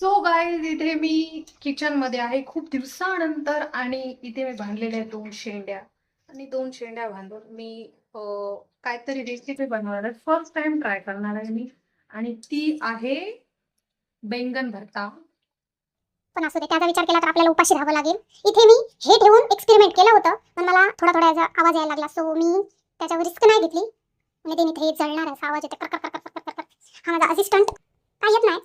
So guys, इथे मी kitchen मध्ये आहे खूप दिवसानंतर आणि इथे मी बांधलेल्या आहेत दोन शेंड्या. आणि दोन शेंड्या बांधून मी काहीतरी रेसिपी बनवणार आहे. फर्स्ट टाइम ट्राय करणार आहे मी. आणि ती आहे बैंगन भरता. पण असू दे, त्याचा विचार केला तर आपल्याला उपाशी राहावं लागेल. इथे मी हे ठेवून एक्सपेरिमेंट केलं होतं, पण मला थोडा थोडा याचा आवाज यायला लागला, सो मी त्याच्यावर रिस्क नाही घेतली. म्हणजे ते इथे जळणार असा आवाज येते, कर कर कर कर कर कर. हा माझा असिस्टंट काय येत नाही.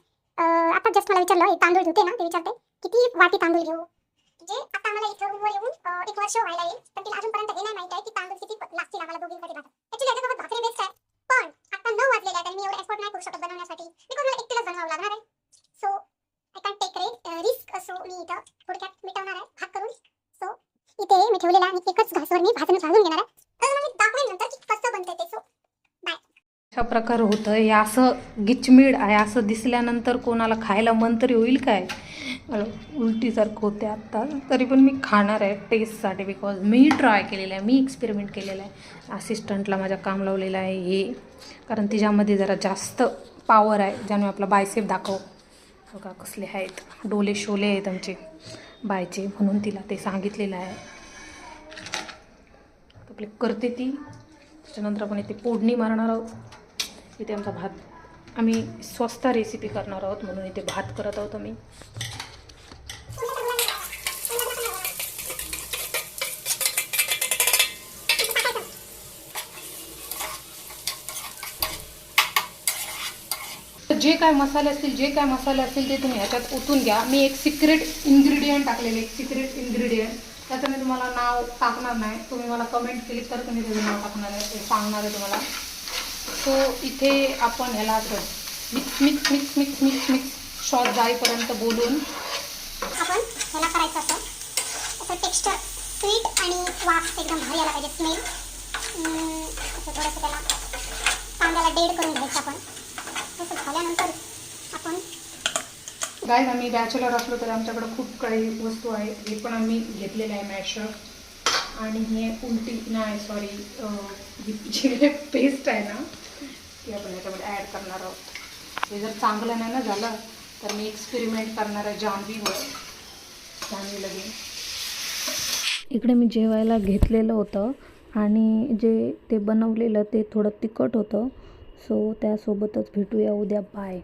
आता जस्ट मला विचारलं, हे तांदूळ धुते ना, ते विचारते किती वाटी तांदूळ घेऊ. म्हणजे आता आम्हाला इथं रूमवर येऊन 1 वर्ष व्हायला येईल, पण तिला अजूनपर्यंत हे नाही माहिती आहे की तांदूळ किती लागतील आम्हाला दोघींसाठी भातात. ऍक्च्युली याच्यासोबत भाकरी बेस्ट आहे, पण आता 9 वाजलेले आहेत आणि मी एवढा एफर्ट नाही करू शकत बनवण्यासाठी, बिकॉज मला एकटीलाच बनवावं लागणार आहे. So I can take risk. So मी इथं थोडक्यात मिटवणार आहे भात करून. सो इथे मी ठेवलेला आणि एकच घासवर मी भाजून घेणार आहे. तर मी दाखवेन नंतर की कसं बनतंय ते. So bye. अशा प्रकार होतं हे. असं गिचमीड आहे, असं दिसल्यानंतर कोणाला खायला मन तरी होईल काय? मला उलटीसारखं होते आत्ता, तरी पण मी खाणार आहे टेस्टसाठी. बिकॉज मी ट्राय केलेलं आहे, मी एक्सपेरिमेंट केलेलं आहे. असिस्टंटला माझ्या काम लावलेलं आहे हे, कारण तिच्यामध्ये जरा जास्त पॉवर आहे, ज्याने आपला बायसेप दाखव. बघा कसले आहेत, डोले शोले आहेत आमचे बायचे, म्हणून तिला ते सांगितलेलं आहे. आपले करते ती. त्याच्यानंतर आपण इथे फोडणी मारणार आहोत. इथे आमचा भात, आम्ही स्वस्त रेसिपी करणार आहोत म्हणून इथे भात करत आहोत आम्ही. जे काय मसाले असतील ते तुम्ही ह्याच्यात ओतून घ्या. मी एक सिक्रेट इन्ग्रेडियंट टाकलेले, एक सिक्रेट इन्ग्रेडियंट. त्याचं मी तुम्हाला नाव टाकणार नाही, तुम्ही मला कमेंट केली तर तुम्ही त्याचं नाव टाकणार आहे, ते सांगणार आहे तुम्हाला. सो इथे आपण ह्याला mix mix mix mix mix mix shot जाईपर्यंत बोलून आपण ह्याला करायचं असं असं टेक्स्चर स्वीट आणि वास एकदम भारी आला पाहिजे, स्मेल. असं थोडंसं त्याला कांद्याला डेड करून घ्यायचं आपण. तसं झाल्यानंतर आपण गाईज, आम्ही बॅचलर असलो तर आमच्याकडे खूप काही वस्तू आहे. हे पण आम्ही घेतलेलं आहे मॅशर. आणि हे उलटी नाही, सॉरी, जी पेस्ट आहे ना, ती आपण ह्याच्यामध्ये ॲड करणार आहोत. हे जर चांगलं नाही ना झालं तर मी एक्सपेरिमेंट करणार आहे जान्हवीवर. जान्हवीला घेऊन इकडे मी जेवायला घेतलेलं होतं आणि जे ते बनवलेलं ते थोडं तिखट होतं. सो त्यासोबतच भेटूया उद्या. बाय.